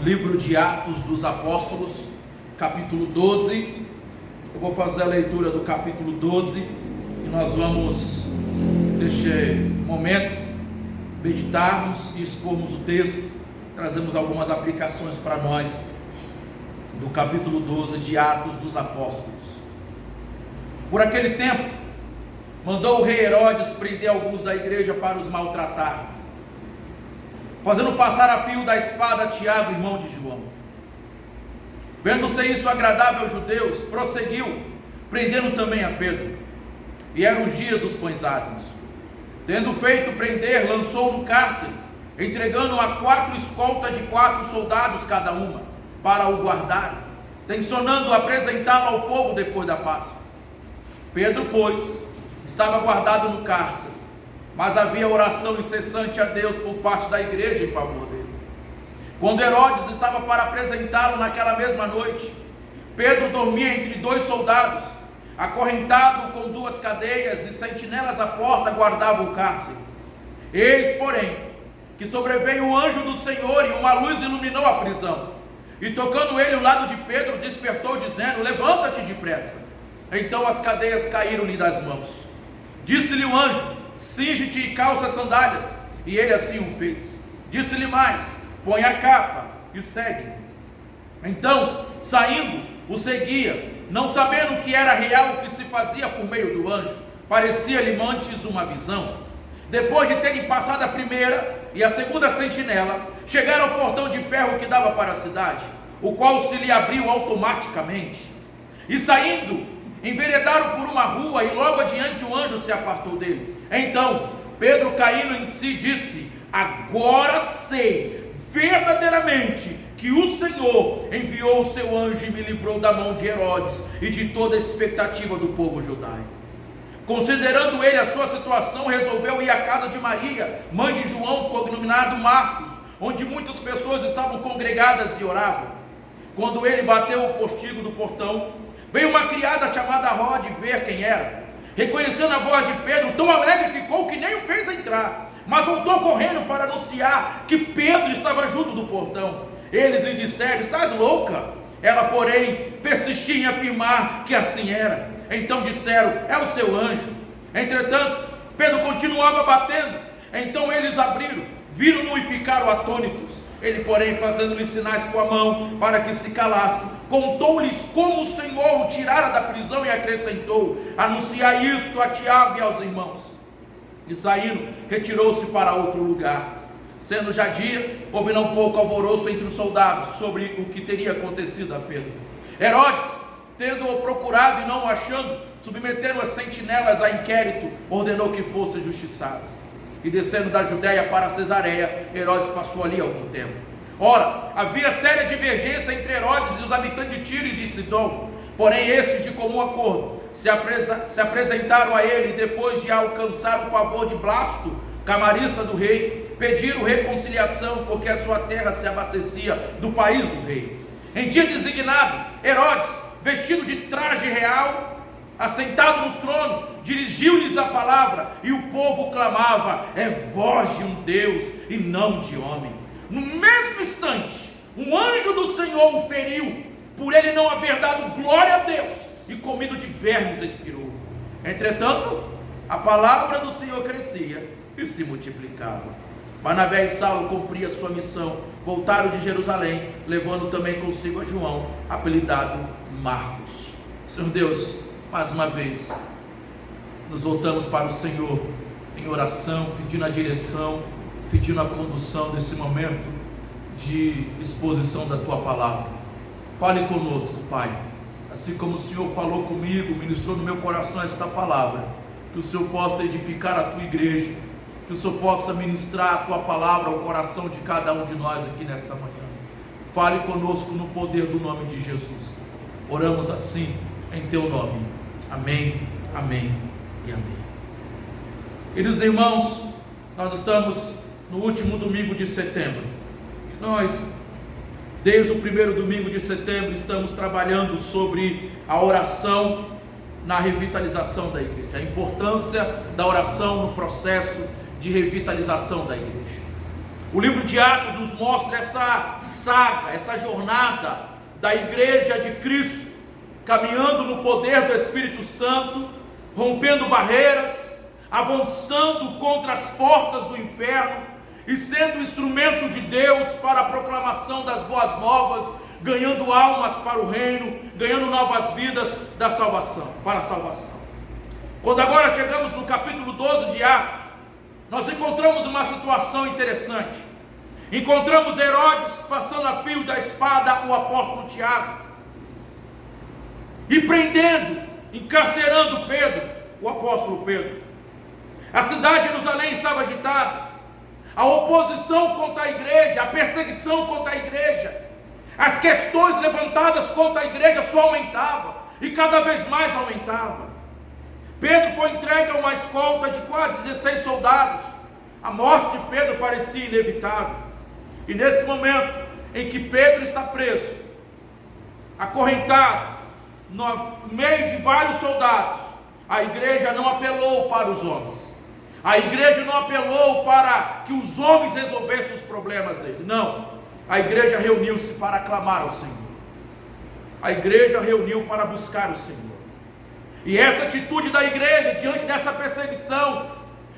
livro de Atos dos Apóstolos, capítulo 12. Eu vou fazer a leitura do capítulo 12 e nós vamos, neste momento, meditarmos e expormos o texto. Trazemos algumas aplicações para nós do capítulo 12 de Atos dos Apóstolos. Por aquele tempo, mandou o rei Herodes prender alguns da igreja para os maltratar, fazendo passar a fio da espada Tiago, irmão de João. Vendo-se isso agradável aos judeus, prosseguiu, prendendo também a Pedro. E eram os dias dos pães ázimos. Tendo feito prender, lançou no cárcere, entregando a 4 escoltas de 4 soldados cada uma, para o guardar, tencionando apresentá-lo ao povo depois da Páscoa. Pedro, pois, estava guardado no cárcere, mas havia oração incessante a Deus por parte da igreja em favor dele. Quando Herodes estava para apresentá-lo naquela mesma noite, Pedro dormia entre 2 soldados, acorrentado com 2 cadeias, e sentinelas à porta guardavam o cárcere. Eis, porém, que sobreveio o anjo do Senhor, e uma luz iluminou a prisão. E tocando ele o lado de Pedro, despertou, dizendo: levanta-te depressa. Então as cadeias caíram-lhe das mãos. Disse-lhe o anjo: cinge-te e calça as sandálias. E ele assim o fez. Disse-lhe mais: põe a capa e segue. Então, saindo, o seguia, não sabendo que era real o que se fazia por meio do anjo. Parecia-lhe antes uma visão. Depois de terem passado a primeira e a segunda sentinela, chegaram ao portão de ferro que dava para a cidade, o qual se lhe abriu automaticamente. E saindo, enveredaram por uma rua, e logo adiante o anjo se apartou dele. Então Pedro, caindo em si, disse: agora sei verdadeiramente que o Senhor enviou o seu anjo e me livrou da mão de Herodes e de toda a expectativa do povo judaico. Considerando ele a sua situação, resolveu ir à casa de Maria, mãe de João, cognominado Marcos, onde muitas pessoas estavam congregadas e oravam. Quando ele bateu o postigo do portão, veio uma criada chamada Rode ver quem era. Reconhecendo a voz de Pedro, tão alegre ficou que nem o fez entrar, mas voltou correndo para anunciar que Pedro estava junto do portão. Eles lhe disseram: estás louca? Ela, porém, persistia em afirmar que assim era. Então disseram: é o seu anjo. Entretanto, Pedro continuava batendo. Então eles abriram, viram-no e ficaram atônitos. Ele, porém, fazendo-lhes sinais com a mão para que se calasse, contou-lhes como o Senhor o tirara da prisão e acrescentou: anunciai isto a Tiago e aos irmãos. E saindo, retirou-se para outro lugar. Sendo já dia, houve não pouco alvoroço entre os soldados sobre o que teria acontecido a Pedro. Herodes, tendo-o procurado e não o achando, submeteram as sentinelas a inquérito, ordenou que fossem justiçadas. E descendo da Judéia para Cesareia, Herodes passou ali algum tempo. Ora, havia séria divergência entre Herodes e os habitantes de Tiro e de Sidom. Porém estes, de comum acordo, se apresentaram a ele, e depois de alcançar o favor de Blasto, camarista do rei, pediram reconciliação, porque a sua terra se abastecia do país do rei. Em dia designado, Herodes, vestido de traje real, assentado no trono, dirigiu-lhes a palavra, e o povo clamava: é voz de um Deus e não de homem. No mesmo instante, um anjo do Senhor o feriu, por ele não haver dado glória a Deus, e comido de vermes expirou. Entretanto, a palavra do Senhor crescia e se multiplicava. Barnabé e Saulo cumpriam sua missão, voltaram de Jerusalém, levando também consigo a João, apelidado Marcos. Senhor Deus, mais uma vez, nos voltamos para o Senhor em oração, pedindo a direção, pedindo a condução desse momento de exposição da Tua Palavra. Fale conosco, Pai, assim como o Senhor falou comigo, ministrou no meu coração esta palavra, que o Senhor possa edificar a Tua igreja, que o Senhor possa ministrar a Tua palavra ao coração de cada um de nós aqui nesta manhã. Fale conosco no poder do nome de Jesus. Oramos assim em Teu nome. Amém, amém e amém. Queridos irmãos, nós estamos no último domingo de setembro. Nós, desde o primeiro domingo de setembro, estamos trabalhando sobre a oração na revitalização da igreja, a importância da oração no processo de revitalização da igreja. O livro de Atos nos mostra essa saga, essa jornada da igreja de Cristo, caminhando no poder do Espírito Santo, rompendo barreiras, avançando contra as portas do inferno e sendo instrumento de Deus para a proclamação das boas novas, ganhando almas para o reino, ganhando novas vidas da salvação, para a salvação. Quando agora chegamos no capítulo 12 de Atos, nós encontramos uma situação interessante. Encontramos Herodes passando a fio da espada o apóstolo Tiago e prendendo, encarcerando Pedro, o apóstolo Pedro. A cidade de Jerusalém estava agitada, a oposição contra a igreja, a perseguição contra a igreja, as questões levantadas contra a igreja só aumentavam e cada vez mais aumentavam. Pedro foi entregue a uma escolta de quase 16 soldados. A morte de Pedro parecia inevitável. E nesse momento em que Pedro está preso, acorrentado, no meio de vários soldados, a igreja não apelou para os homens. A igreja não apelou para que os homens resolvessem os problemas dele. Não. A igreja reuniu-se para clamar ao Senhor. A igreja reuniu para buscar o Senhor. E essa atitude da igreja diante dessa perseguição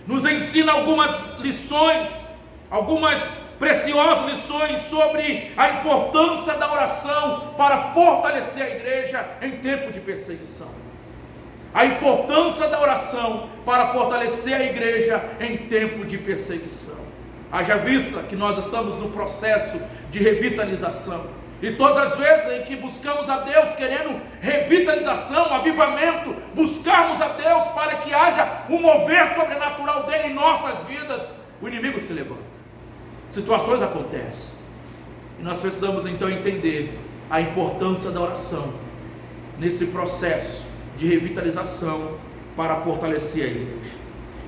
nos ensina algumas lições, algumas preciosas lições sobre a importância da oração para fortalecer a igreja em tempo de perseguição. A importância da oração para fortalecer a igreja em tempo de perseguição. Haja vista que nós estamos no processo de revitalização. E todas as vezes em que buscamos a Deus querendo revitalização, avivamento, buscarmos a Deus para que haja um mover sobrenatural dele em nossas vidas, o inimigo se levanta. Situações acontecem. E nós precisamos então entender a importância da oração nesse processo de revitalização para fortalecer a igreja.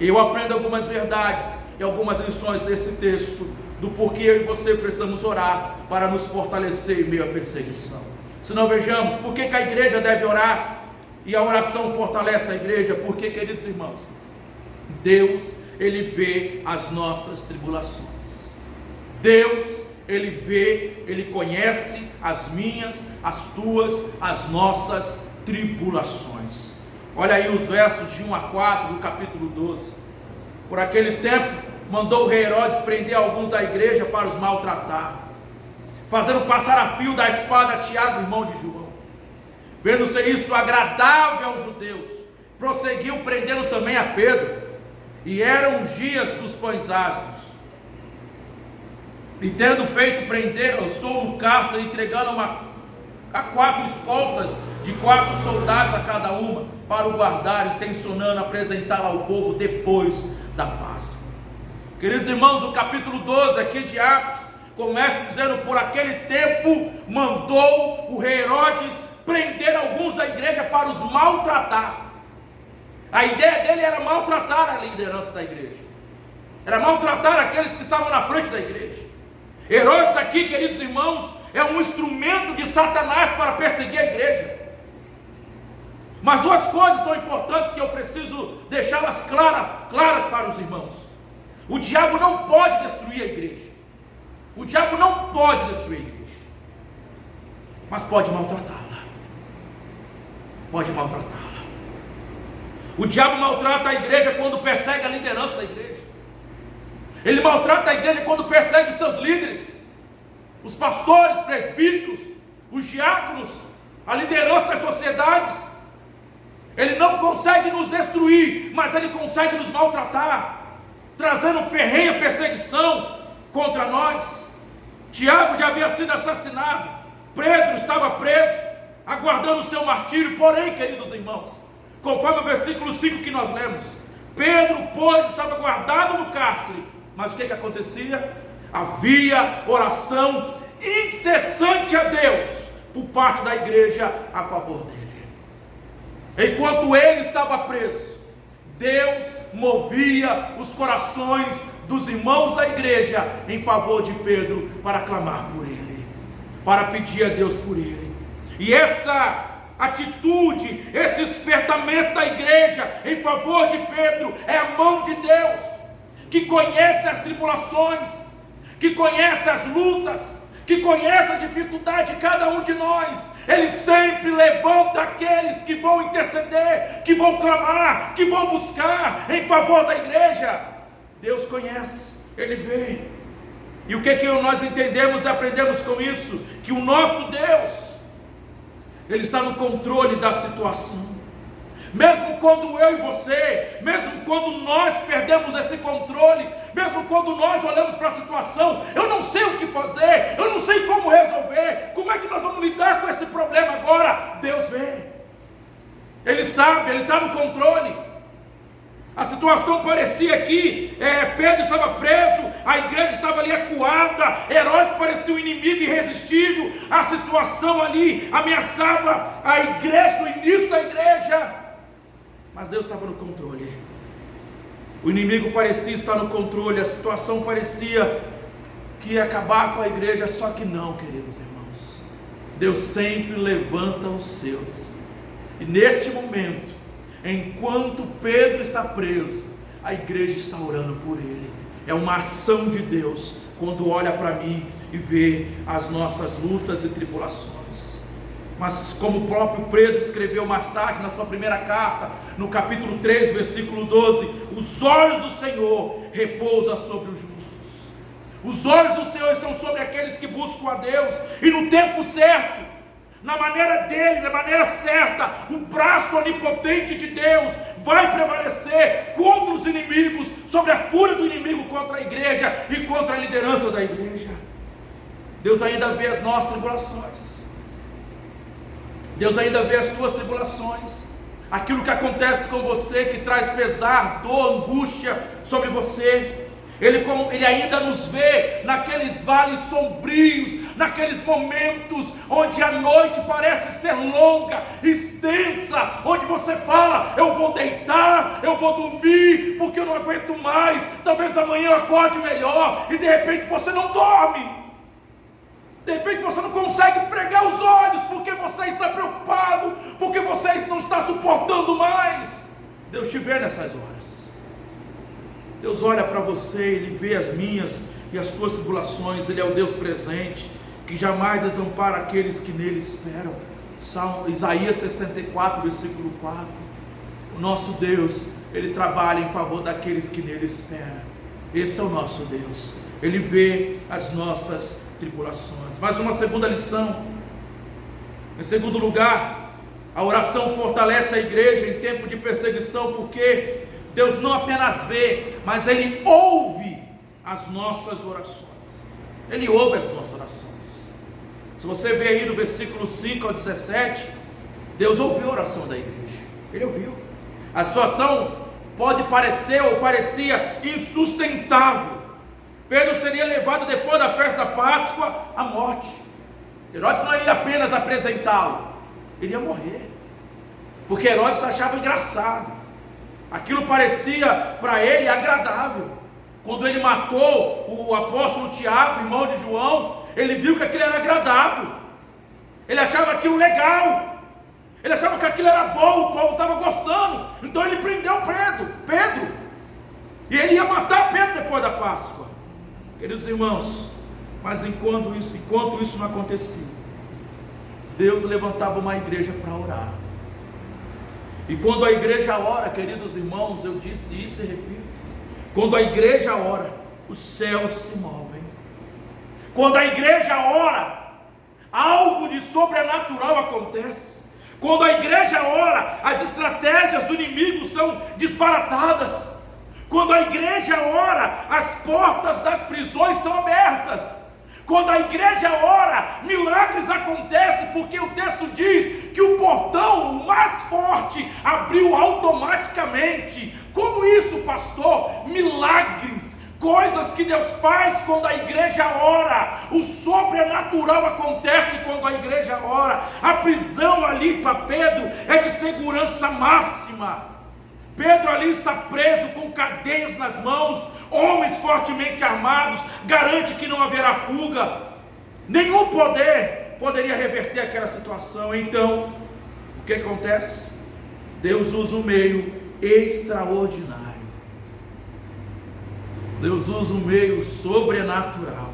Eu aprendo algumas verdades e algumas lições desse texto, do porquê eu e você precisamos orar para nos fortalecer em meio à perseguição. Se não, vejamos, por que a igreja deve orar? E a oração fortalece a igreja, porque, queridos irmãos, Deus, Ele vê as nossas tribulações. Deus, Ele vê, Ele conhece as minhas, as tuas, as nossas tribulações. Olha aí os versos de 1 a 4 do capítulo 12. Por aquele tempo, mandou o rei Herodes prender alguns da igreja para os maltratar, fazendo passar a fio da espada Tiago, irmão de João. Vendo-se isto agradável aos judeus, prosseguiu prendendo também a Pedro. E eram os dias dos pães ázimos. E tendo feito prender, lançou no cárcere, entregando a 4 escoltas de 4 soldados a cada uma, para o guardar, intencionando apresentá-lo ao povo depois da Páscoa. Queridos irmãos, o capítulo 12 aqui de Atos começa dizendo: por aquele tempo mandou o rei Herodes prender alguns da igreja para os maltratar. A ideia dele era maltratar a liderança da igreja, era maltratar aqueles que estavam na frente da igreja. Herodes aqui, queridos irmãos, é um instrumento de Satanás para perseguir a igreja. Mas duas coisas são importantes que eu preciso deixá-las claras para os irmãos. O diabo não pode destruir a igreja. O diabo não pode destruir a igreja, mas pode maltratá-la. Pode maltratá-la. O diabo maltrata a igreja quando persegue a liderança da igreja. Ele maltrata a igreja quando persegue os seus líderes, os pastores, presbíteros, os diáconos, a liderança das sociedades. Ele não consegue nos destruir, mas ele consegue nos maltratar, trazendo ferrenha perseguição contra nós. Tiago já havia sido assassinado, Pedro estava preso, aguardando o seu martírio. Porém, queridos irmãos, conforme o versículo 5 que nós lemos, Pedro, pois, estava guardado no cárcere. Mas o que acontecia? Havia oração incessante a Deus por parte da igreja a favor dele. Enquanto ele estava preso, Deus movia os corações dos irmãos da igreja em favor de Pedro, para clamar por ele, para pedir a Deus por ele. E essa atitude, esse despertamento da igreja em favor de Pedro, é a mão de Deus, que conhece as tribulações, que conhece as lutas, que conhece a dificuldade de cada um de nós. Ele sempre levanta aqueles que vão interceder, que vão clamar, que vão buscar em favor da igreja. Deus conhece, Ele vê. E o que nós entendemos e aprendemos com isso? Que o nosso Deus, Ele está no controle da situação. Mesmo quando eu e você, mesmo quando nós perdemos esse controle, mesmo quando nós olhamos para a situação, eu não sei o que fazer, eu não sei como resolver, como é que nós vamos lidar com esse problema agora? Deus vê, Ele sabe, Ele está no controle. A situação parecia que Pedro estava preso, a igreja estava ali acuada, Herodes parecia um inimigo irresistível, a situação ali ameaçava a igreja, o início da igreja, mas Deus estava no controle. O inimigo parecia estar no controle, a situação parecia que ia acabar com a igreja, só que não, queridos irmãos. Deus sempre levanta os seus. E neste momento, enquanto Pedro está preso, a igreja está orando por ele. É uma ação de Deus quando olha para mim e vê as nossas lutas e tribulações. Mas como o próprio Pedro escreveu mais tarde na sua primeira carta, no capítulo 3, versículo 12, os olhos do Senhor repousam sobre os justos. Os olhos do Senhor estão sobre aqueles que buscam a Deus, e no tempo certo, na maneira dele, na maneira certa, o braço onipotente de Deus vai prevalecer contra os inimigos, sobre a fúria do inimigo contra a igreja e contra a liderança da igreja. Deus ainda vê as nossas tribulações, Deus ainda vê as tuas tribulações, aquilo que acontece com você, que traz pesar, dor, angústia sobre você. Ele ainda nos vê naqueles vales sombrios, naqueles momentos onde a noite parece ser longa, extensa, onde você fala, eu vou deitar, eu vou dormir, porque eu não aguento mais, talvez amanhã eu acorde melhor, e de repente você não dorme, de repente você não consegue pregar os olhos, porque você está preocupado, porque você não está suportando mais. Deus te vê nessas horas. Deus olha para você, Ele vê as minhas e as tuas tribulações. Ele é o Deus presente, que jamais desampara aqueles que nele esperam. Isaías 64, versículo 4. O nosso Deus, Ele trabalha em favor daqueles que nele esperam. Esse é o nosso Deus. Ele vê as nossas tribulações. Mais uma segunda lição. Em segundo lugar, a oração fortalece a igreja em tempo de perseguição, porque Deus não apenas vê, mas Ele ouve as nossas orações. Ele ouve as nossas orações. Se você ver aí no versículo 5 ao 17, Deus ouviu a oração da igreja. Ele ouviu. A situação pode parecer ou parecia insustentável. Pedro seria levado depois da festa da Páscoa à morte. Herodes não ia apenas apresentá-lo, ele ia morrer, porque Herodes achava engraçado. Aquilo parecia para ele agradável. Quando ele matou o apóstolo Tiago, irmão de João, ele viu que aquilo era agradável, ele achava aquilo legal, ele achava que aquilo era bom, o povo estava gostando. Então ele prendeu Pedro, e ele ia matar Pedro depois da Páscoa. Queridos irmãos, mas enquanto isso não acontecia, Deus levantava uma igreja para orar. E quando a igreja ora, queridos irmãos, eu disse isso e repito, quando a igreja ora, os céus se movem. Quando a igreja ora, algo de sobrenatural acontece. Quando a igreja ora, as estratégias do inimigo são desbaratadas. Quando a igreja ora, as portas das prisões são abertas. Quando a igreja ora, milagres acontecem, porque o texto diz que o portão, o mais forte, abriu automaticamente. Como isso, pastor? Milagres, coisas que Deus faz quando a igreja ora. O sobrenatural acontece quando a igreja ora. A prisão ali para Pedro é de segurança máxima. Pedro ali está preso com cadeias nas mãos, homens fortemente armados, garante que não haverá fuga, nenhum poder poderia reverter aquela situação. Então, o que acontece? Deus usa um meio extraordinário. Deus usa um meio sobrenatural.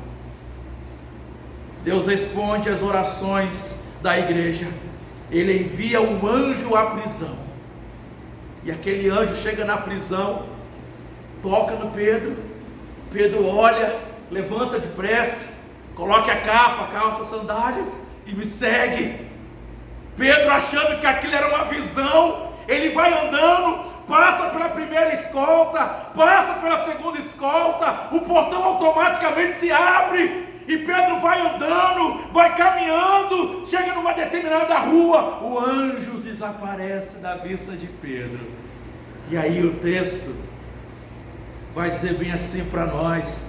Deus responde às orações da igreja. Ele envia um anjo à prisão. E aquele anjo chega na prisão, toca no Pedro. Pedro olha, levanta depressa, coloca a capa, calça, sandálias e me segue. Pedro, achando que aquilo era uma visão, ele vai andando, passa pela primeira escolta, passa pela segunda escolta, o portão automaticamente se abre, e Pedro vai andando, vai caminhando, chega numa determinada rua, o anjo desaparece da vista de Pedro. E aí o texto vai dizer bem assim para nós: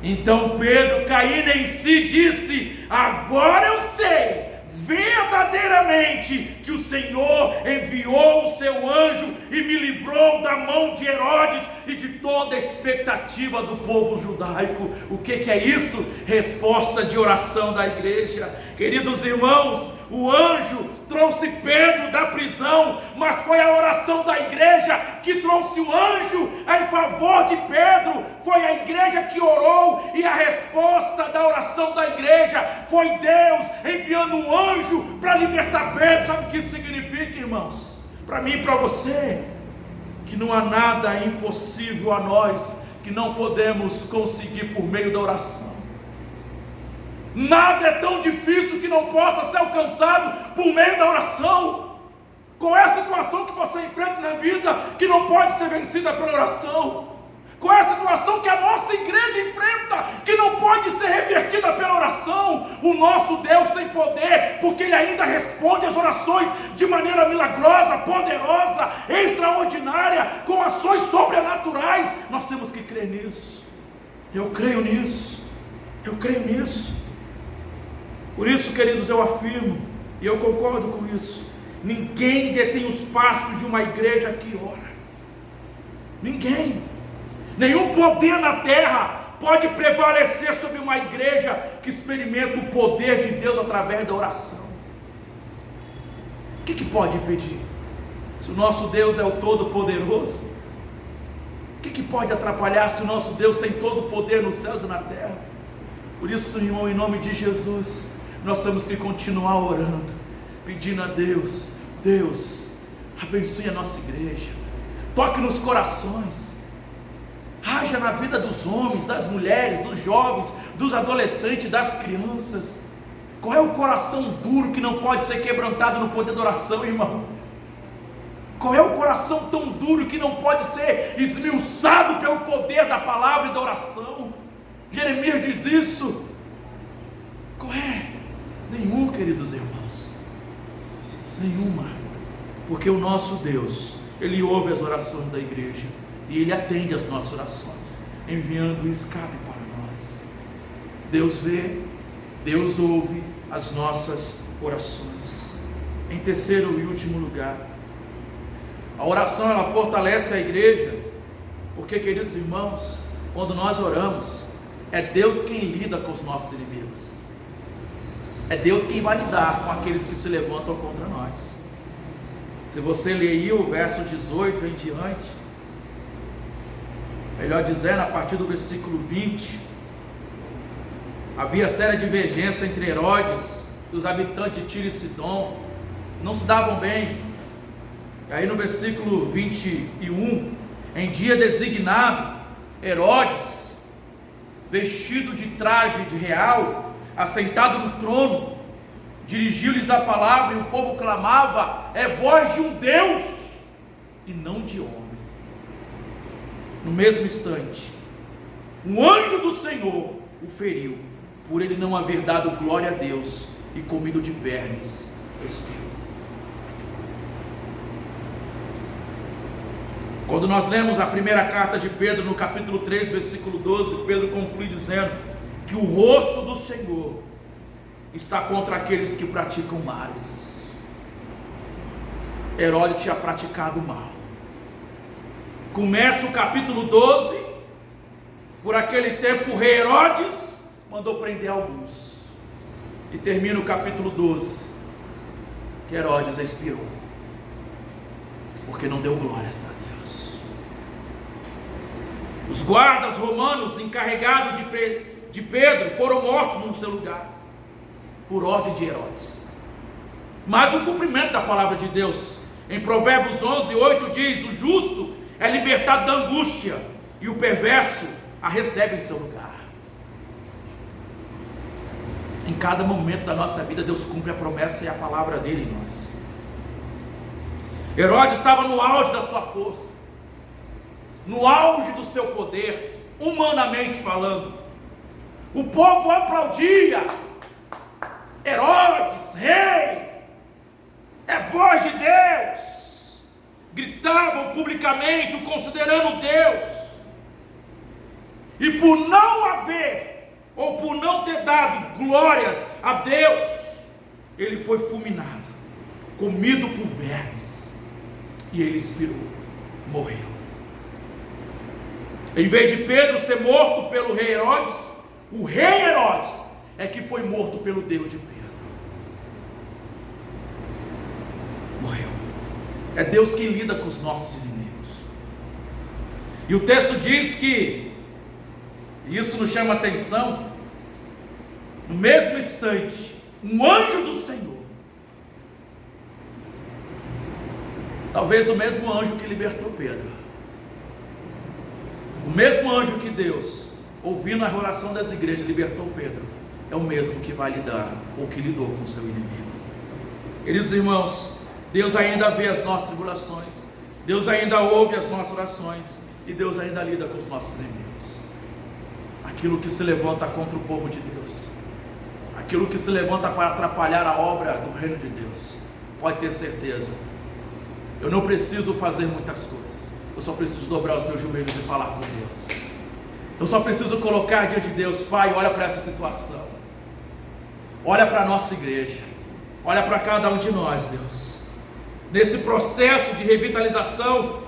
então Pedro, caindo em si, disse: agora eu sei verdadeiramente que o Senhor enviou o seu anjo e me livrou da mão de Herodes e de toda a expectativa do povo judaico. O que é isso? Resposta de oração da igreja. Queridos irmãos, o anjo trouxe Pedro da prisão, mas foi a oração da igreja que trouxe o anjo em favor de Pedro. Foi a igreja que orou, e a resposta da oração da igreja foi Deus enviando um anjo para libertar Pedro. Sabe o que isso significa, irmãos? Para mim e para você, que não há nada impossível a nós que não podemos conseguir por meio da oração. Nada é tão difícil que não possa ser alcançado por meio da oração. Qual é a situação que você enfrenta na vida que não pode ser vencida pela oração? Qual é a situação que a nossa igreja enfrenta que não pode ser revertida pela oração? O nosso Deus tem poder, porque Ele ainda responde às orações de maneira milagrosa, poderosa, extraordinária, com ações sobrenaturais. Nós temos que crer nisso. Eu creio nisso. Eu creio nisso. Por isso, queridos, eu afirmo, e eu concordo com isso: ninguém detém os passos de uma igreja que ora. Ninguém. Nenhum poder na terra pode prevalecer sobre uma igreja que experimenta o poder de Deus através da oração. O que pode impedir? Se o nosso Deus é o Todo-Poderoso, o que pode atrapalhar se o nosso Deus tem todo o poder nos céus e na terra? Por isso, irmão, em nome de Jesus, nós temos que continuar orando, pedindo a Deus: Deus, abençoe a nossa igreja, toque nos corações, haja na vida dos homens, das mulheres, dos jovens, dos adolescentes, das crianças. Qual é o coração duro que não pode ser quebrantado no poder da oração, irmão? Qual é o coração tão duro que não pode ser esmiuçado pelo poder da palavra e da oração? Jeremias diz isso. Qual é? Nenhum, queridos irmãos. Nenhuma. Porque o nosso Deus, Ele ouve as orações da igreja, e Ele atende as nossas orações, enviando o escape para nós. Deus vê, Deus ouve as nossas orações. Em terceiro e último lugar, a oração, ela fortalece a igreja, porque, queridos irmãos, quando nós oramos, é Deus quem lida com os nossos inimigos. É Deus quem vai lidar com aqueles que se levantam contra nós. Se você ler aí o verso 18 em diante, melhor dizendo, a partir do versículo 20, havia séria divergência entre Herodes e os habitantes de Tiro e Sidom, não se davam bem. E aí no versículo 21, em dia designado, Herodes, vestido de traje de real, assentado no trono, dirigiu-lhes a palavra, e o povo clamava: é voz de um Deus e não de homem. No mesmo instante, um anjo do Senhor o feriu, por ele não haver dado glória a Deus, e comido de vermes expirou. Quando nós lemos a primeira carta de Pedro, no capítulo 3, versículo 12, Pedro conclui dizendo que o rosto do Senhor está contra aqueles que praticam males. Herodes tinha praticado mal. Começa o capítulo 12, por aquele tempo o rei Herodes mandou prender alguns, e termina o capítulo 12, que Herodes expirou, porque não deu glórias a Deus. Os guardas romanos encarregados de Pedro foram mortos no seu lugar, por ordem de Herodes. Mas o cumprimento da palavra de Deus, em Provérbios 11:8 diz: o justo é libertado da angústia, e o perverso a recebe em seu lugar. Em cada momento da nossa vida, Deus cumpre a promessa e a palavra dele em nós. Herodes estava no auge da sua força, no auge do seu poder, humanamente falando. O povo aplaudia: Herodes, rei, é voz de Deus. Gritavam publicamente, o considerando Deus. E por não haver, ou por não ter dado glórias a Deus, ele foi fulminado, comido por vermes, e ele expirou, morreu. Em vez de Pedro ser morto pelo rei Herodes, o rei Herodes é que foi morto pelo Deus de Pedro. Morreu. É Deus quem lida com os nossos inimigos. E o texto diz que, e isso nos chama a atenção, no mesmo instante, um anjo do Senhor, talvez o mesmo anjo que libertou Pedro, o mesmo anjo que Deus, ouvindo a oração das igrejas, libertou Pedro, é o mesmo que vai lidar, ou que lidou com o seu inimigo. Queridos irmãos, Deus ainda vê as nossas tribulações, Deus ainda ouve as nossas orações, e Deus ainda lida com os nossos inimigos. Aquilo que se levanta contra o povo de Deus, aquilo que se levanta para atrapalhar a obra do reino de Deus, pode ter certeza, eu não preciso fazer muitas coisas, eu só preciso dobrar os meus joelhos e falar com Deus. Eu só preciso colocar diante de Deus: Pai, olha para essa situação, olha para a nossa igreja, olha para cada um de nós, Deus. Nesse processo de revitalização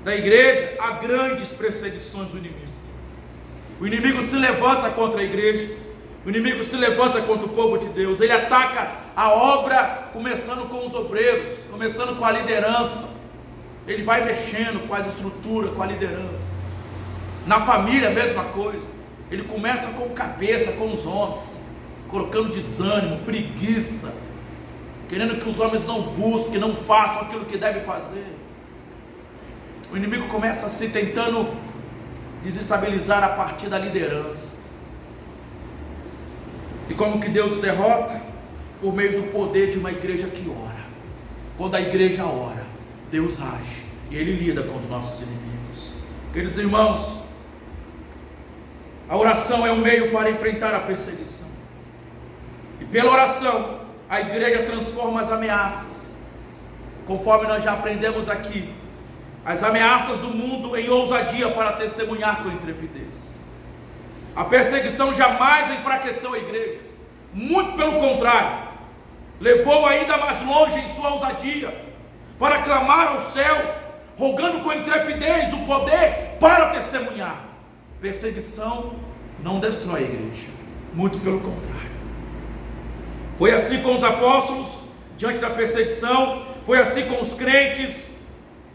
da igreja, há grandes perseguições do inimigo. O inimigo se levanta contra a igreja, o inimigo se levanta contra o povo de Deus. Ele ataca a obra, começando com os obreiros, começando com a liderança. Ele vai mexendo com as estruturas, com a liderança. Na família a mesma coisa. Ele começa com o cabeça, com os homens, colocando desânimo, preguiça, querendo que os homens não busquem, não façam aquilo que devem fazer. O inimigo começa assim, tentando desestabilizar a partir da liderança. E como que Deus derrota? Por meio do poder de uma igreja que ora. Quando a igreja ora, Deus age, e Ele lida com os nossos inimigos. Queridos irmãos, a oração é um meio para enfrentar a perseguição, e pela oração a igreja transforma as ameaças, conforme nós já aprendemos aqui, as ameaças do mundo em ousadia para testemunhar com intrepidez. A perseguição jamais enfraqueceu a igreja, muito pelo contrário, levou ainda mais longe em sua ousadia, para clamar aos céus, rogando com intrepidez o poder para testemunhar. Perseguição não destrói a igreja, muito pelo contrário. Foi assim com os apóstolos diante da perseguição, foi assim com os crentes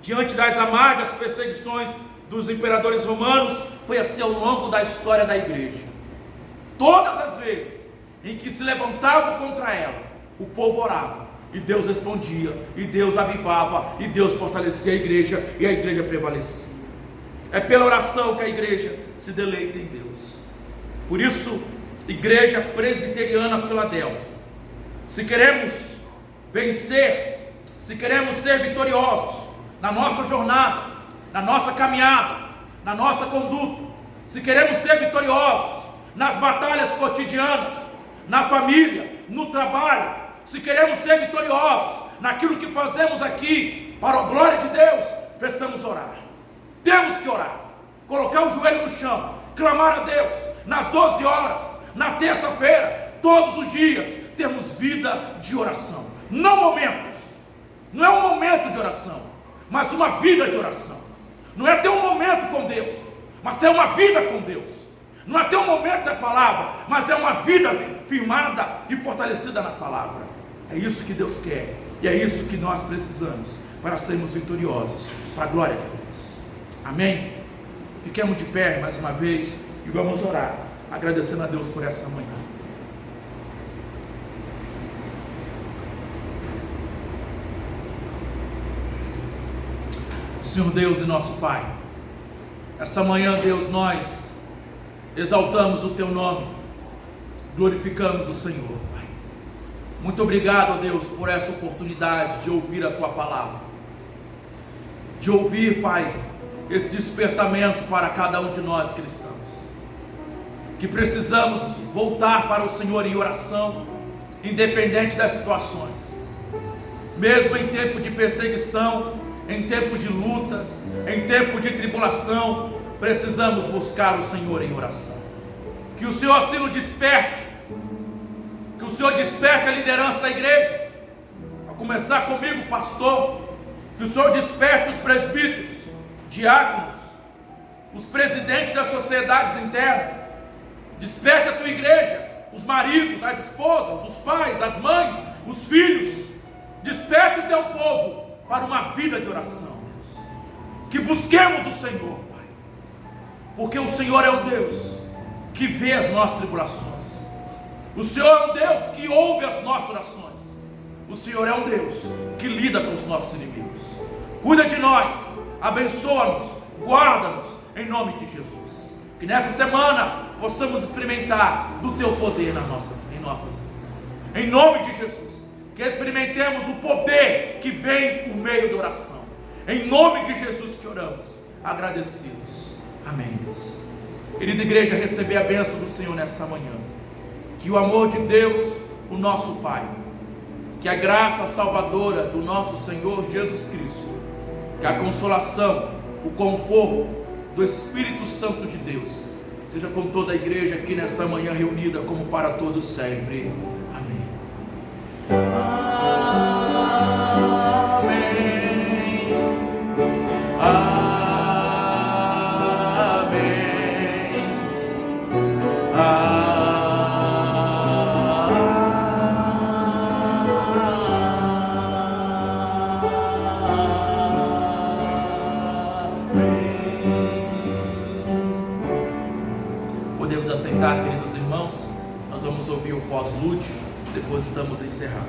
diante das amargas perseguições dos imperadores romanos, foi assim ao longo da história da igreja. Todas as vezes em que se levantavam contra ela, o povo orava, e Deus respondia, e Deus avivava, e Deus fortalecia a igreja, e a igreja prevalecia. É pela oração que a igreja se deleita em Deus. Por isso, Igreja Presbiteriana Filadélfia, se queremos vencer, se queremos ser vitoriosos na nossa jornada, na nossa caminhada, na nossa conduta, se queremos ser vitoriosos nas batalhas cotidianas, na família, no trabalho, se queremos ser vitoriosos naquilo que fazemos aqui para a glória de Deus, precisamos orar. Temos que orar, colocar o joelho no chão, clamar a Deus nas 12 horas, na terça-feira, todos os dias. Temos vida de oração, não momentos, não é um momento de oração, mas uma vida de oração. Não é ter um momento com Deus, mas ter uma vida com Deus. Não é ter um momento da palavra, mas é uma vida firmada e fortalecida na palavra. É isso que Deus quer, e é isso que nós precisamos para sermos vitoriosos, para a glória de Deus. Amém? Fiquemos de pé mais uma vez e vamos orar, agradecendo a Deus por essa manhã. Senhor Deus e nosso Pai, essa manhã, Deus, nós exaltamos o Teu nome, glorificamos o Senhor, Pai. Muito obrigado, Deus, por essa oportunidade de ouvir a Tua palavra, de ouvir, Pai, esse despertamento para cada um de nós cristãos, que precisamos voltar para o Senhor em oração, independente das situações, mesmo em tempo de perseguição, em tempo de lutas, em tempo de tribulação, precisamos buscar o Senhor em oração. Que o Senhor assim nos desperte, que o Senhor desperte a liderança da igreja, a começar comigo, pastor, que o Senhor desperte os presbíteros, diáconos, os presidentes das sociedades internas, desperte a tua igreja, os maridos, as esposas, os pais, as mães, os filhos, desperte o teu povo para uma vida de oração, Deus. Que busquemos o Senhor, Pai, porque o Senhor é o Deus que vê as nossas tribulações, o Senhor é um Deus que ouve as nossas orações, o Senhor é um Deus que lida com os nossos inimigos. Cuida de nós, abençoa-nos, guarda-nos, em nome de Jesus. Que nessa semana possamos experimentar do Teu poder em nossas vidas, em nome de Jesus. Que experimentemos o poder que vem por meio da oração, em nome de Jesus que oramos, agradecidos, amém, Deus. Querida igreja, receber a bênção do Senhor nessa manhã, que o amor de Deus, o nosso Pai, que a graça salvadora do nosso Senhor Jesus Cristo, que a consolação, o conforto do Espírito Santo de Deus, seja com toda a igreja aqui nessa manhã reunida, como para todos sempre. Amém. Podemos assentar, queridos irmãos. Nós vamos ouvir o pós-lúdio, depois estamos encerrados.